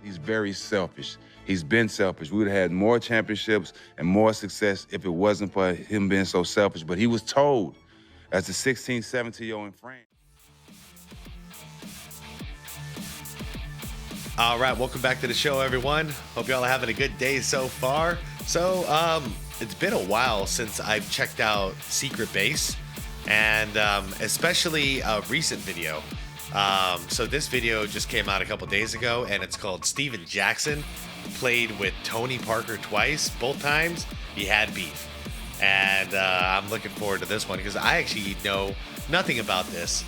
He's very selfish. He's been selfish. We would have had more championships and more success if it wasn't for him being so selfish. But he was told as a 16, 17-year-old in France. All right, welcome back to the show, everyone. Hope y'all are having a good day so far. So, it's been a while since I've checked out Secret Base, and especially a recent video. So this video just came out a couple days ago, and it's called Steven Jackson Played with Tony Parker Twice. Both times he had beef. And I'm looking forward to this one because I actually know nothing about this.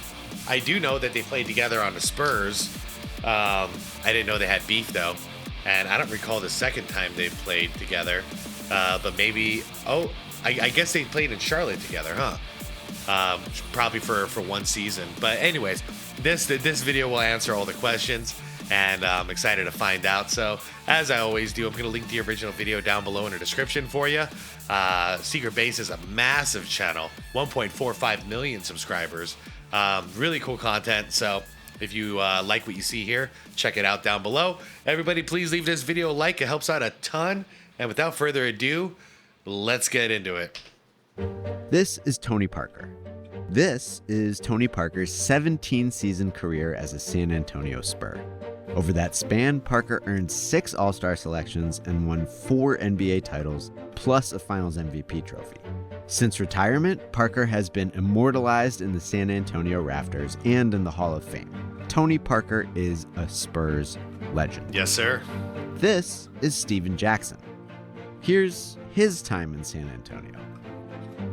I do know that they played together on the Spurs. I didn't know they had beef though. And I don't recall the second time they played together. But maybe, I guess they played in Charlotte together, huh? Probably for one season. But anyways, this video will answer all the questions, and I'm excited to find out. So as I always do, I'm going to link the original video down below in the description for you. Secret Base is a massive channel, 1.45 million subscribers. Really cool content. So if you like what you see here, check it out down below. Everybody, please leave this video a like. It helps out a ton. And without further ado, let's get into it. This is Tony Parker. This is Tony Parker's 17-season career as a San Antonio Spur. Over that span, Parker earned 6 All-Star selections and won 4 NBA titles, plus a Finals MVP trophy. Since retirement, Parker has been immortalized in the San Antonio rafters and in the Hall of Fame. Tony Parker is a Spurs legend. Yes, sir. This is Steven Jackson. Here's his time in San Antonio.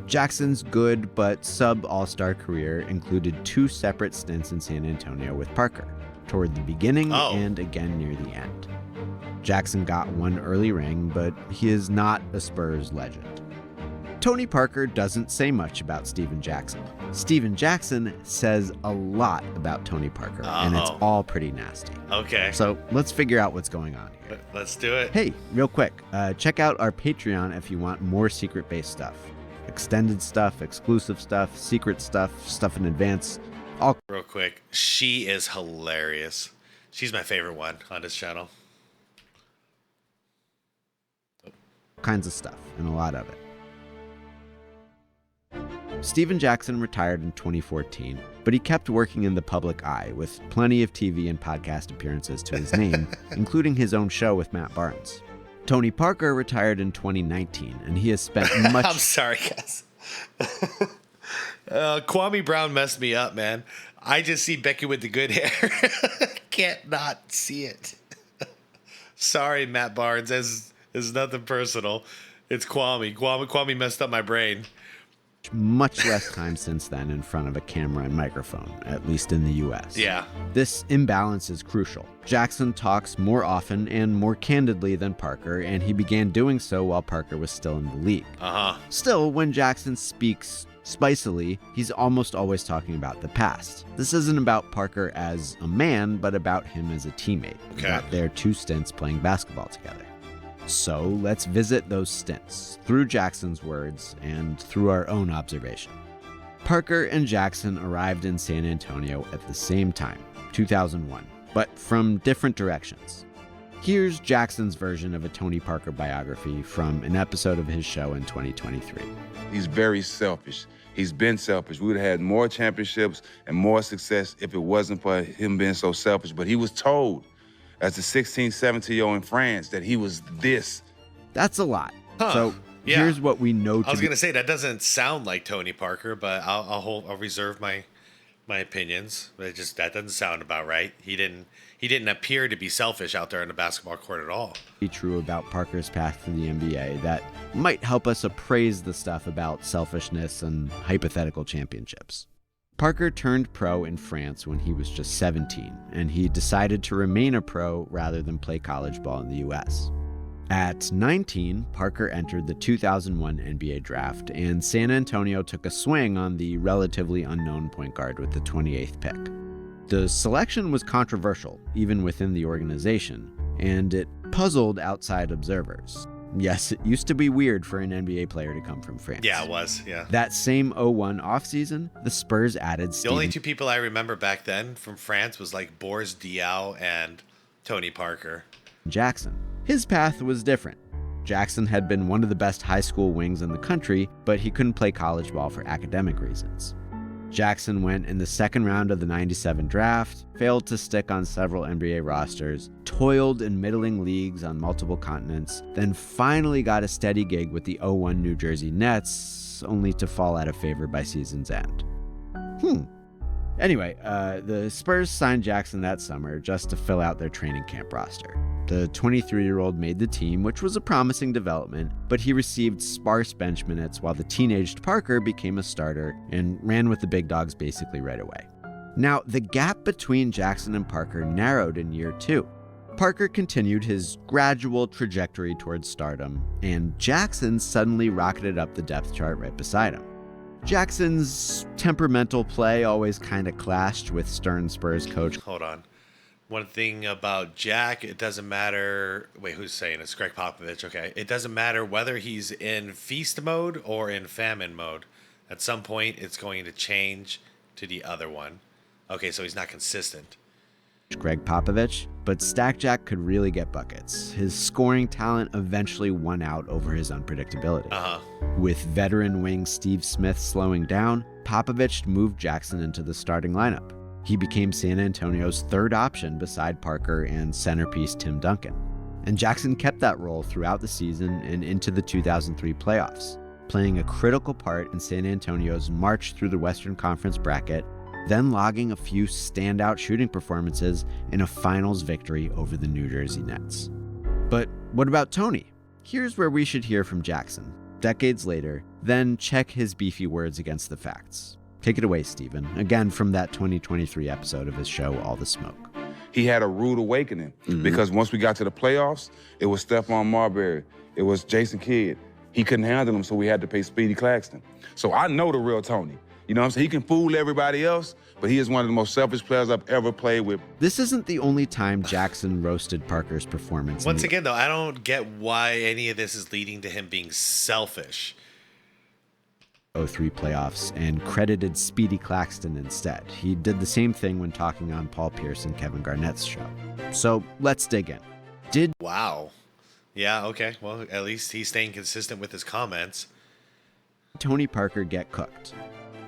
Jackson's good but sub-All-Star career included 2 separate stints in San Antonio with Parker, toward the beginning and again near the end. Jackson got 1 early ring, but he is not a Spurs legend. Tony Parker doesn't say much about Steven Jackson. Steven Jackson says a lot about Tony Parker, and it's all pretty nasty. Okay. So let's figure out what's going on here. Let's do it. Hey, real quick, check out our Patreon if you want more Secret Base stuff. Extended stuff, exclusive stuff, secret stuff, stuff in advance. All real quick, she is hilarious. She's my favorite one on this channel. kinds of stuff, and a lot of it. Steven Jackson retired in 2014, but he kept working in the public eye with plenty of TV and podcast appearances to his name, including his own show with Matt Barnes. Tony Parker retired in 2019, and he has spent much... I'm sorry, guys. Kwame Brown messed me up, man. I just see Becky with the good hair. Can't not see it. Sorry, Matt Barnes. It's nothing personal. It's Kwame. Kwame messed up my brain. Much less time since then in front of a camera and microphone, at least in the US. Yeah. This imbalance is crucial. Jackson talks more often and more candidly than Parker, and he began doing so while Parker was still in the league. Still, when Jackson speaks spicily, he's almost always talking about the past. This isn't about Parker as a man, but about him as a teammate. About their 2 stints playing basketball together. So let's visit those stints through Jackson's words and through our own observation. Parker and Jackson arrived in San Antonio at the same time, 2001, but from different directions. Here's Jackson's version of a Tony Parker biography from an episode of his show in 2023. He's very selfish. He's been selfish. We would have had more championships and more success if it wasn't for him being so selfish. But he was told as a 16, 17-year-old in France that he was this. That's a lot. So here's what we know. I was going to say, that doesn't sound like Tony Parker, but I'll reserve my opinions. But that doesn't sound about right. He didn't appear to be selfish out there in the basketball court at all. Be true about Parker's path to the NBA that might help us appraise the stuff about selfishness and hypothetical championships. Parker turned pro in France when he was just 17, and he decided to remain a pro rather than play college ball in the US. At 19, Parker entered the 2001 NBA draft, and San Antonio took a swing on the relatively unknown point guard with the 28th pick. The selection was controversial, even within the organization, and it puzzled outside observers. Yes, it used to be weird for an NBA player to come from France. Yeah, it was, yeah. That same 01 offseason, the Spurs added The only 2 people I remember back then from France was like Boris Diaw and Tony Parker. Jackson. His path was different. Jackson had been one of the best high school wings in the country, but he couldn't play college ball for academic reasons. Jackson went in the second round of the '97 draft, failed to stick on several NBA rosters, toiled in middling leagues on multiple continents, then finally got a steady gig with the '01 New Jersey Nets, only to fall out of favor by season's end. Anyway, the Spurs signed Jackson that summer just to fill out their training camp roster. The 23-year-old made the team, which was a promising development, but he received sparse bench minutes while the teenaged Parker became a starter and ran with the big dogs basically right away. Now, the gap between Jackson and Parker narrowed in year 2. Parker continued his gradual trajectory towards stardom, and Jackson suddenly rocketed up the depth chart right beside him. Jackson's temperamental play always kind of clashed with stern Spurs coach. Hold on. One thing about Jack, it doesn't matter. Wait, who's saying it? It's Greg Popovich. Okay. It doesn't matter whether he's in feast mode or in famine mode. At some point, it's going to change to the other one. Okay, so he's not consistent. Greg Popovich, but Stack Jack could really get buckets. His scoring talent eventually won out over his unpredictability. With veteran wing Steve Smith slowing down, Popovich moved Jackson into the starting lineup. He became San Antonio's third option beside Parker and centerpiece Tim Duncan. And Jackson kept that role throughout the season and into the 2003 playoffs, playing a critical part in San Antonio's march through the Western Conference bracket, then logging a few standout shooting performances in a finals victory over the New Jersey Nets. But what about Tony? Here's where we should hear from Jackson, decades later, then check his beefy words against the facts. Take it away, Stephen, again from that 2023 episode of his show, All the Smoke. He had a rude awakening because once we got to the playoffs, it was Stephon Marbury, it was Jason Kidd. He couldn't handle him, so we had to pay Speedy Claxton. So I know the real Tony. You know what I'm saying? He can fool everybody else, but he is one of the most selfish players I've ever played with. This isn't the only time Jackson roasted Parker's performance. Once again, though, I don't get why any of this is leading to him being selfish. '03 playoffs and credited Speedy Claxton instead. He did the same thing when talking on Paul Pierce and Kevin Garnett's show. So let's dig in. Wow. Yeah, okay. Well, at least he's staying consistent with his comments. Tony Parker get cooked?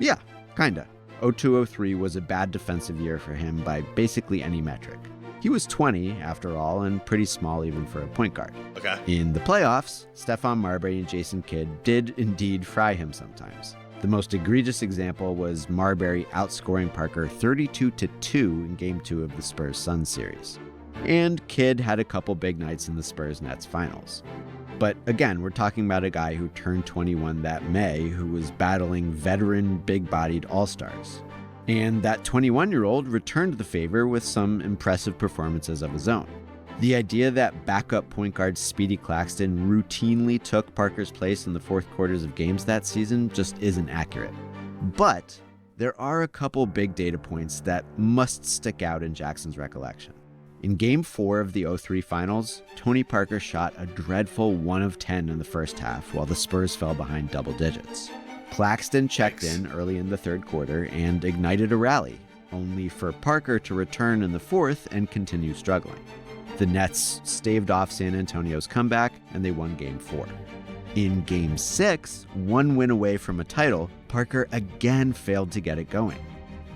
Yeah, kinda. '02-03 was a bad defensive year for him by basically any metric. He was 20, after all, and pretty small even for a point guard. Okay. In the playoffs, Stephon Marbury and Jason Kidd did indeed fry him sometimes. The most egregious example was Marbury outscoring Parker 32-2 in Game 2 of the Spurs-Suns series. And Kidd had a couple big nights in the Spurs-Nets finals. But again, we're talking about a guy who turned 21 that May, who was battling veteran, big-bodied all-stars. And that 21-year-old returned the favor with some impressive performances of his own. The idea that backup point guard Speedy Claxton routinely took Parker's place in the fourth quarters of games that season just isn't accurate. But there are a couple big data points that must stick out in Jackson's recollection. In Game 4 of the '03 finals, Tony Parker shot a dreadful 1 of 10 in the first half while the Spurs fell behind double digits. Claxton checked in early in the third quarter and ignited a rally, only for Parker to return in the fourth and continue struggling. The Nets staved off San Antonio's comeback, and they won Game 4. In Game 6, one win away from a title, Parker again failed to get it going.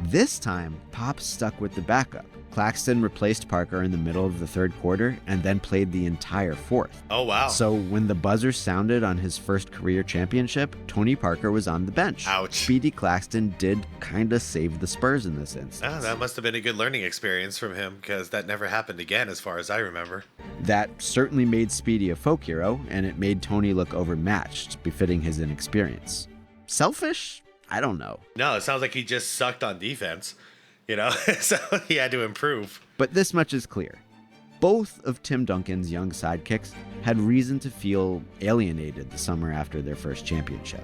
This time, Pop stuck with the backup. Claxton replaced Parker in the middle of the third quarter and then played the entire fourth. Oh, wow. So when the buzzer sounded on his first career championship, Tony Parker was on the bench. Ouch. Speedy Claxton did kind of save the Spurs in this instance. Ah, that must have been a good learning experience from him because that never happened again as far as I remember. That certainly made Speedy a folk hero, and it made Tony look overmatched, befitting his inexperience. Selfish? I don't know. No, it sounds like he just sucked on defense. You know, so he had to improve. But this much is clear. Both of Tim Duncan's young sidekicks had reason to feel alienated the summer after their first championship.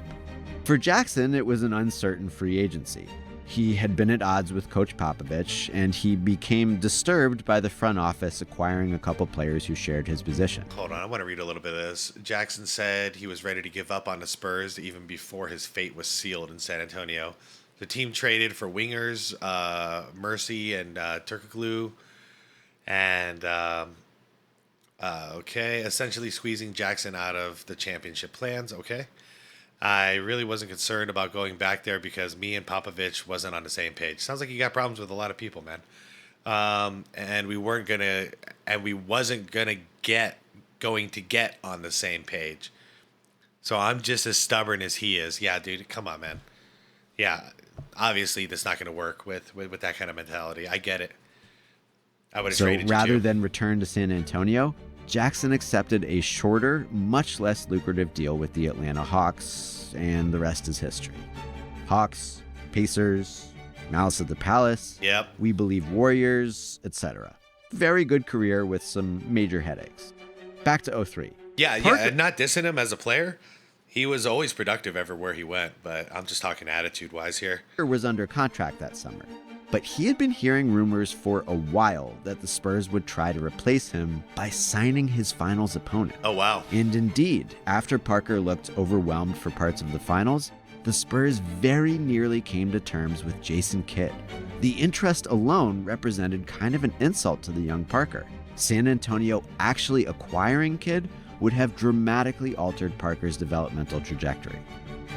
For Jackson, it was an uncertain free agency. He had been at odds with Coach Popovich, and he became disturbed by the front office acquiring a couple players who shared his position. Hold on, I want to read a little bit of this. Jackson said he was ready to give up on the Spurs even before his fate was sealed in San Antonio. The team traded for wingers, Mercy and Turkoglu, And okay, essentially squeezing Jackson out of the championship plans. Okay. I really wasn't concerned about going back there because me and Popovich wasn't on the same page. Sounds like you got problems with a lot of people, man. And we wasn't gonna going to get on the same page. So I'm just as stubborn as he is. Yeah, dude, come on, man. Yeah, obviously that's not gonna work with that kind of mentality. I get it. I would have traded you So rather too. than return to San Antonio, Jackson accepted a shorter, much less lucrative deal with the Atlanta Hawks, and the rest is history. Hawks, Pacers, Malice at the Palace, Yep. We Believe Warriors, etc. Very good career with some major headaches. Back to 03. Yeah, Parker- and not dissing him as a player. He was always productive everywhere he went, but I'm just talking attitude-wise here. Was under contract that summer, but he had been hearing rumors for a while that the Spurs would try to replace him by signing his finals opponent. Oh, wow. And indeed, after Parker looked overwhelmed for parts of the finals, the Spurs very nearly came to terms with Jason Kidd. The interest alone represented kind of an insult to the young Parker. San Antonio actually acquiring Kidd would have dramatically altered Parker's developmental trajectory.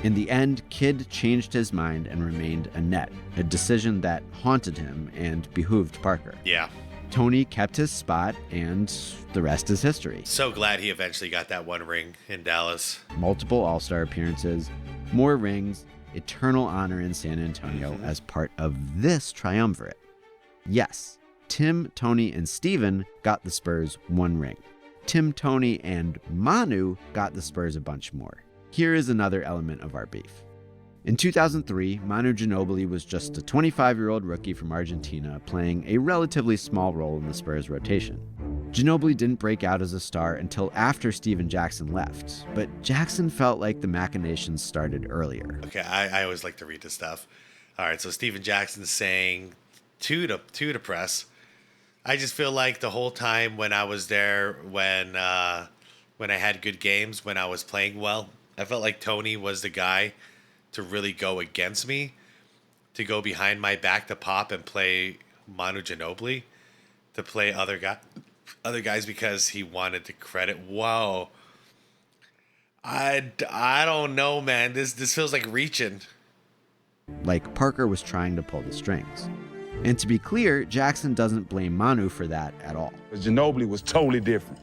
In the end, Kidd changed his mind and remained a Net, a decision that haunted him and behooved Parker. Yeah. Tony kept his spot, and the rest is history. So glad he eventually got that one ring in Dallas. Multiple All-Star appearances, more rings, eternal honor in San Antonio as part of this triumvirate. Yes, Tim, Tony, and Steven got the Spurs one ring. Tim, Tony, and Manu got the Spurs a bunch more. Here is another element of our beef. In 2003, Manu Ginobili was just a 25-year-old rookie from Argentina playing a relatively small role in the Spurs rotation. Ginobili didn't break out as a star until after Steven Jackson left, but Jackson felt like the machinations started earlier. Okay, I always like to read this stuff. All right, so Steven Jackson's saying to the press, I just feel like the whole time when I was there, when I had good games, when I was playing well, I felt like Tony was the guy to really go against me, to go behind my back to Pop and play Manu Ginobili, to play other guys because he wanted the credit. Whoa. I don't know, man. This feels like reaching. Like Parker was trying to pull the strings. And to be clear, Jackson doesn't blame Manu for that at all. Ginobili was totally different.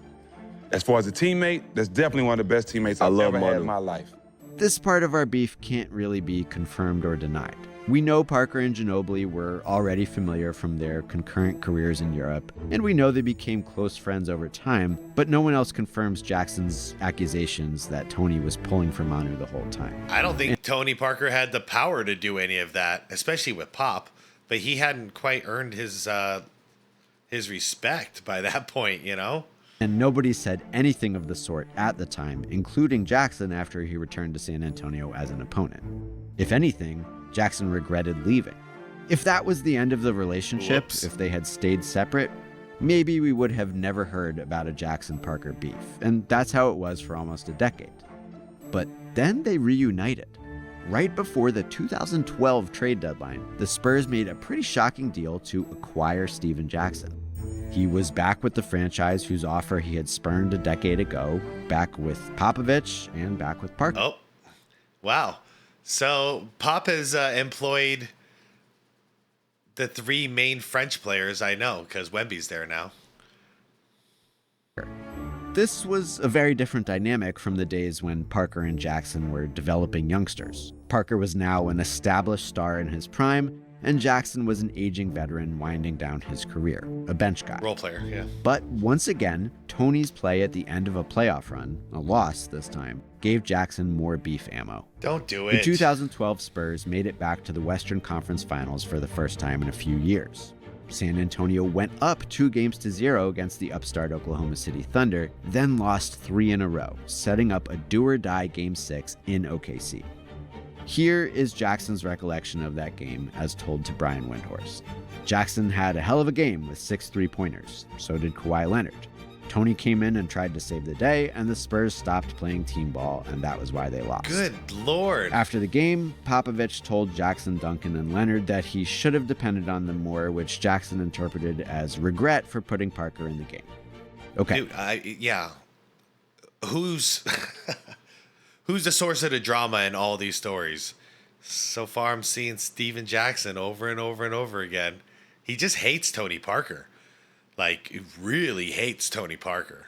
As far as a teammate, that's definitely one of the best teammates I've ever had in my life. This part of our beef can't really be confirmed or denied. We know Parker and Ginobili were already familiar from their concurrent careers in Europe, and we know they became close friends over time, but no one else confirms Jackson's accusations that Tony was pulling for Manu the whole time. I don't think Tony Parker had the power to do any of that, especially with Pop, but he hadn't quite earned his respect by that point, you know? And nobody said anything of the sort at the time, including Jackson after he returned to San Antonio as an opponent. If anything, Jackson regretted leaving. If that was the end of the relationship, Whoops. if they had stayed separate, maybe we would have never heard about a Jackson-Parker beef, and that's how it was for almost a decade. But then they reunited. Right before the 2012 trade deadline, the Spurs made a pretty shocking deal to acquire Steven Jackson. He was back with the franchise whose offer he had spurned a decade ago, back with Popovich and back with Parker. Oh, wow. So Pop has employed the three main French players I know because Wemby's there now. This was a very different dynamic from the days when Parker and Jackson were developing youngsters. Parker was now an established star in his prime, and Jackson was an aging veteran winding down his career, a bench guy. Role player, yeah. But once again, Tony's play at the end of a playoff run, a loss this time, gave Jackson more beef ammo. Don't do The it. 2012 Spurs made it back to the Western Conference Finals for the first time in a few years. San Antonio went up 2-0 against the upstart Oklahoma City Thunder, then lost 3 in a row, setting up a do-or-die Game 6 in OKC. Here is Jackson's recollection of that game as told to Brian Windhorst. Jackson had a hell of a game with 6 3-pointers. So did Kawhi Leonard. Tony came in and tried to save the day, and the Spurs stopped playing team ball, and that was why they lost. Good Lord. After the game, Popovich told Jackson, Duncan, and Leonard that he should have depended on them more, which Jackson interpreted as regret for putting Parker in the game. Okay. Dude, yeah. Who's the source of the drama in all these stories? So far, I'm seeing Steven Jackson over and over and over again. He just hates Tony Parker. Like, he really hates Tony Parker.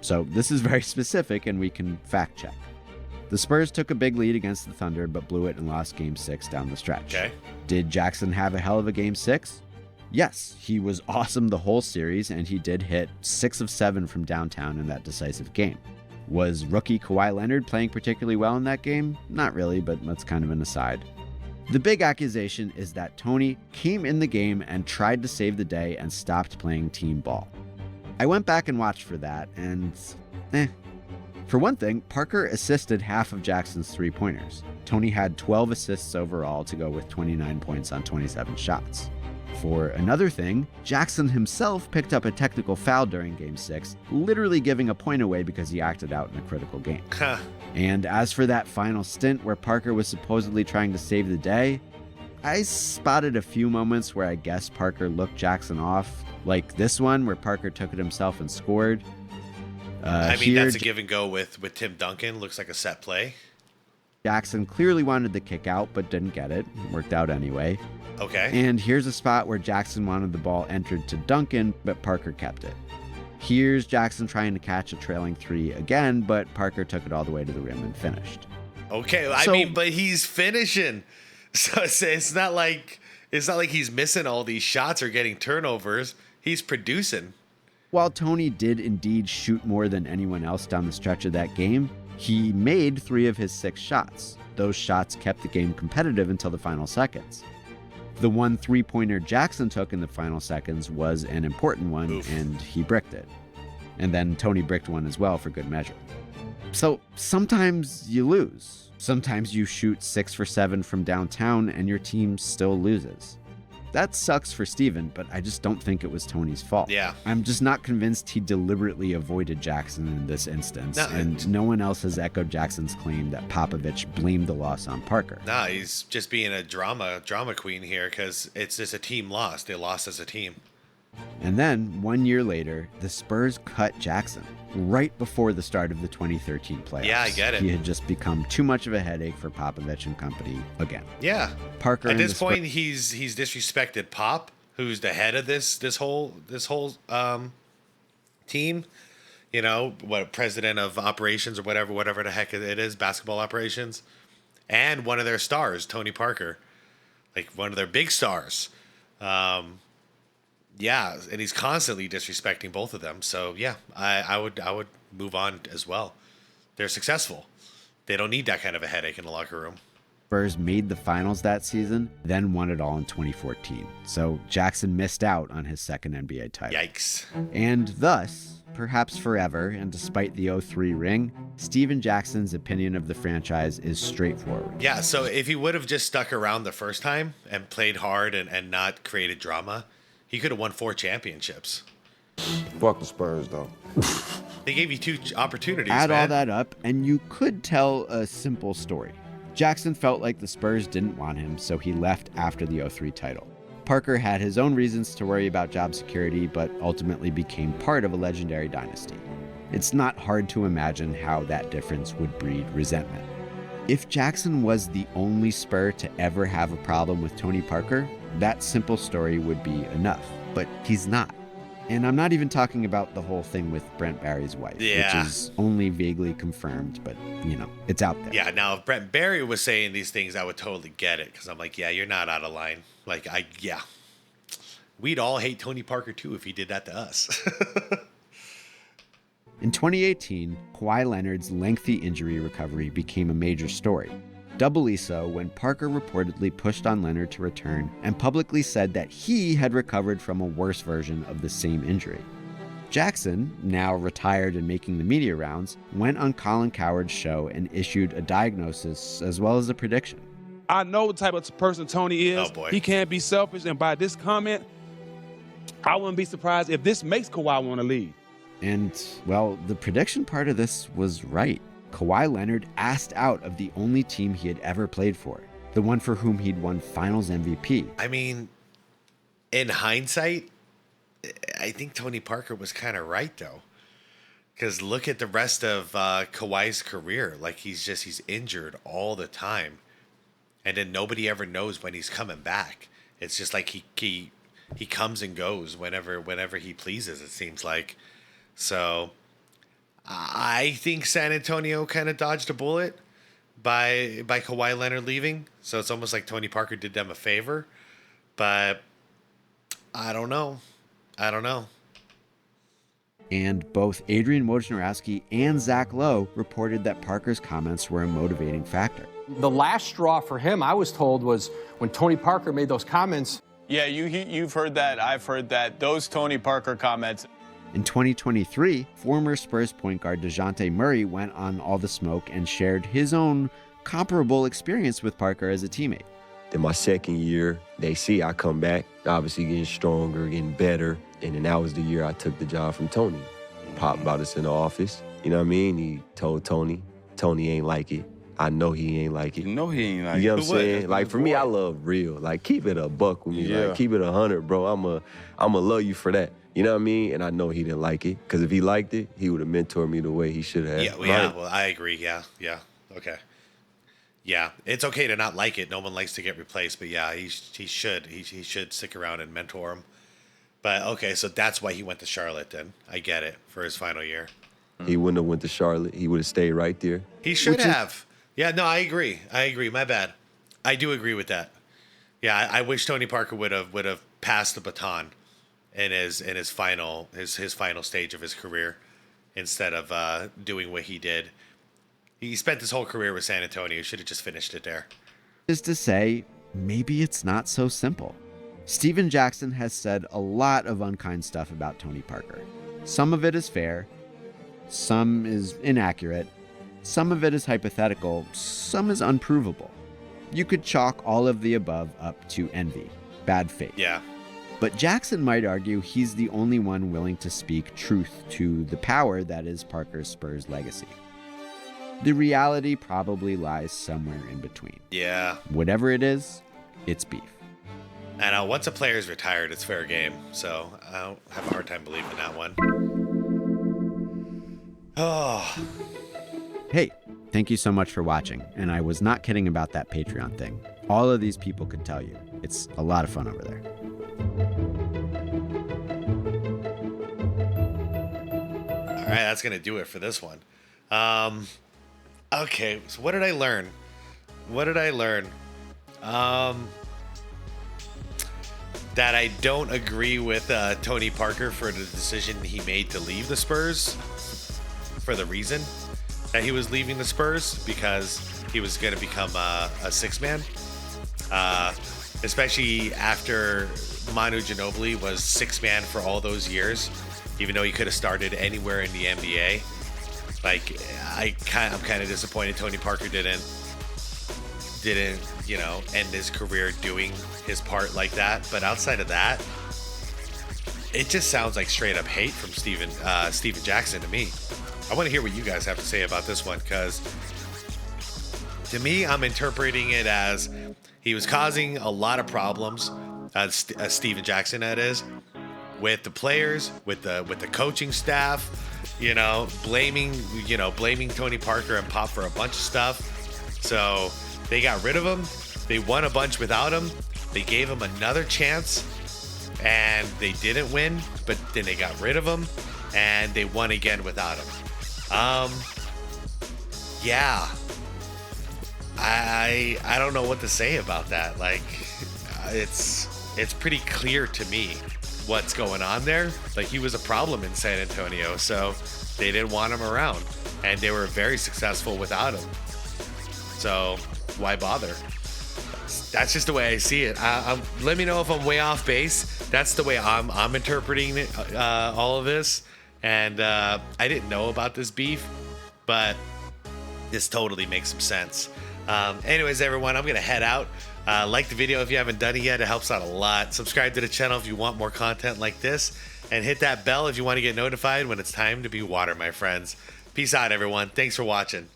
So this is very specific, and we can fact check. The Spurs took a big lead against the Thunder, but blew it and lost Game 6 down the stretch. Okay. Did Jackson have a hell of a Game 6? Yes, he was awesome the whole series, and he did hit 6 of 7 from downtown in that decisive game. Was rookie Kawhi Leonard playing particularly well in that game? Not really, but that's kind of an aside. The big accusation is that Tony came in the game and tried to save the day and stopped playing team ball. I went back and watched for that, and For one thing, Parker assisted half of Jackson's three-pointers. Tony had 12 assists overall to go with 29 points on 27 shots. For another thing, Jackson himself picked up a technical foul during Game 6, literally giving a point away because he acted out in a critical game. And as for that final stint where Parker was supposedly trying to save the day, I spotted a few moments where I guess Parker looked Jackson off, like this one where Parker took it himself and scored. That's a give and go with Tim Duncan. Looks like a set play. Jackson clearly wanted the kick out, but didn't get it. Worked out anyway. Okay. And here's a spot where Jackson wanted the ball entered to Duncan, but Parker kept it. Here's Jackson trying to catch a trailing three again, but Parker took it all the way to the rim and finished. Okay, but he's finishing. So it's not like he's missing all these shots or getting turnovers. He's producing. While Tony did indeed shoot more than anyone else down the stretch of that game, he made 3 of his 6 shots. Those shots kept the game competitive until the final seconds. The one three-pointer Jackson took in the final seconds was an important one, and he bricked it. And then Tony bricked one as well for good measure. So sometimes you lose. Sometimes you shoot 6 for 7 from downtown and your team still loses. That sucks for Steven, but I just don't think it was Tony's fault. Yeah. I'm just not convinced he deliberately avoided Jackson in this instance, and no one else has echoed Jackson's claim that Popovich blamed the loss on Parker. Nah, he's just being a drama queen here because it's just a team loss. They lost as a team. And then, 1 year later, the Spurs cut Jackson right before the start of the 2013 playoffs. Yeah, I get it. He had just become too much of a headache for Popovich and company again. Yeah. Parker at this point, he's disrespected Pop, who's the head of this whole team. You know, president of operations or whatever the heck it is, basketball operations, and one of their stars, Tony Parker, like one of their big stars. Yeah, and he's constantly disrespecting both of them. So yeah, I would move on as well. They're successful. They don't need that kind of a headache in the locker room. Spurs made the finals that season, then won it all in 2014. So Jackson missed out on his second NBA title. Yikes. And thus, perhaps forever, and despite the 03 ring, Steven Jackson's opinion of the franchise is straightforward. Yeah, so if he would have just stuck around the first time and played hard and not created drama, he could have won 4 championships. Fuck the Spurs, though. They gave you 2 opportunities, Add man. all that up, and you could tell a simple story. Jackson felt like the Spurs didn't want him, so he left after the 03 title. Parker had his own reasons to worry about job security, but ultimately became part of a legendary dynasty. It's not hard to imagine how that difference would breed resentment. If Jackson was the only Spur to ever have a problem with Tony Parker, that simple story would be enough, but he's not. And I'm not even talking about the whole thing with Brent Barry's wife, which is only vaguely confirmed, but, it's out there. Yeah, now if Brent Barry was saying these things, I would totally get it, because I'm like, yeah, you're not out of line. We'd all hate Tony Parker, too, if he did that to us. In 2018, Kawhi Leonard's lengthy injury recovery became a major story. Doubly so when Parker reportedly pushed on Leonard to return and publicly said that he had recovered from a worse version of the same injury. Jackson, now retired and making the media rounds, went on Colin Cowherd's show and issued a diagnosis as well as a prediction. I know the type of person Tony is. Oh boy. He can't be selfish, and by this comment, I wouldn't be surprised if this makes Kawhi want to leave. And, well, the prediction part of this was right. Kawhi Leonard asked out of the only team he had ever played for, the one for whom he'd won Finals MVP. I mean, in hindsight, I think Tony Parker was kind of right, though. Because look at the rest of Kawhi's career. Like, he's injured all the time. And then nobody ever knows when he's coming back. It's just like he comes and goes whenever he pleases, it seems like. So I think San Antonio kind of dodged a bullet by Kawhi Leonard leaving. So it's almost like Tony Parker did them a favor. But I don't know. And both Adrian Wojnarowski and Zach Lowe reported that Parker's comments were a motivating factor. The last straw for him, I was told, was when Tony Parker made those comments. Yeah, you've heard that. I've heard that. Those Tony Parker comments. In 2023, former Spurs point guard DeJounte Murray went on All the Smoke and shared his own comparable experience with Parker as a teammate. In my second year, they see I come back, obviously getting stronger, getting better. And then that was the year I took the job from Tony. Pop brought us in the office. You know what I mean? He told Tony ain't like it. I know he ain't like it. You know he ain't like it. You know what I'm saying? Like, for me, I love real. Like, keep it a buck with me. Yeah. Like, keep it 100, bro. I'ma love you for that. You know what I mean? And I know he didn't like it. Because if he liked it, he would have mentored me the way he should have. Yeah, well, I agree. Yeah. Okay. Yeah, it's okay to not like it. No one likes to get replaced. But, yeah, he should stick around and mentor him. But, okay, so that's why he went to Charlotte then. I get it, for his final year. He wouldn't have went to Charlotte. He would have stayed right there. He should have. Yeah, no, I agree. My bad. I do agree with that. Yeah, I wish Tony Parker would have passed the baton in his final stage of his career instead of doing what he did. He spent his whole career with San Antonio. He should have just finished it there. Is to say, maybe it's not so simple. Steven Jackson has said a lot of unkind stuff about Tony Parker. Some of it is fair, some is inaccurate, some of it is hypothetical, some is unprovable. You could chalk all of the above up to envy, bad faith. Yeah. But Jackson might argue he's the only one willing to speak truth to the power that is Parker's Spurs legacy. The reality probably lies somewhere in between. Yeah. Whatever it is, it's beef. And once a player is retired, it's fair game. So I don't have a hard time believing that one. Oh. Hey, thank you so much for watching. And I was not kidding about that Patreon thing. All of these people could tell you. It's a lot of fun over there. All right, that's going to do it for this one. Okay, so what did I learn? That I don't agree with Tony Parker for the decision he made to leave the Spurs, for the reason that he was leaving the Spurs, because he was going to become a six-man, especially after Manu Ginobili was six-man for all those years, even though he could have started anywhere in the NBA. Like, I'm kind of disappointed Tony Parker didn't end his career doing his part like that. But outside of that, it just sounds like straight up hate from Steven Jackson to me. I want to hear what you guys have to say about this one, because to me, I'm interpreting it as he was causing a lot of problems, Steven Jackson that is, with the players, with the coaching staff, blaming Tony Parker and Pop for a bunch of stuff. So they got rid of him. They won a bunch without him. They gave him another chance, and they didn't win, but then they got rid of him, and they won again without him. Yeah. I don't know what to say about that. Like, it's pretty clear to me what's going on there. Like, he was a problem in San Antonio, so they didn't want him around, and they were very successful without him. So why bother? That's just the way I see it. Let me know if I'm way off base. That's the way I'm interpreting it, all of this. And I didn't know about this beef, but this totally makes some sense. Anyways, everyone, I'm going to head out. Like the video if you haven't done it yet. It helps out a lot. Subscribe to the channel if you want more content like this. And hit that bell if you want to get notified when it's time to be water, my friends. Peace out, everyone. Thanks for watching.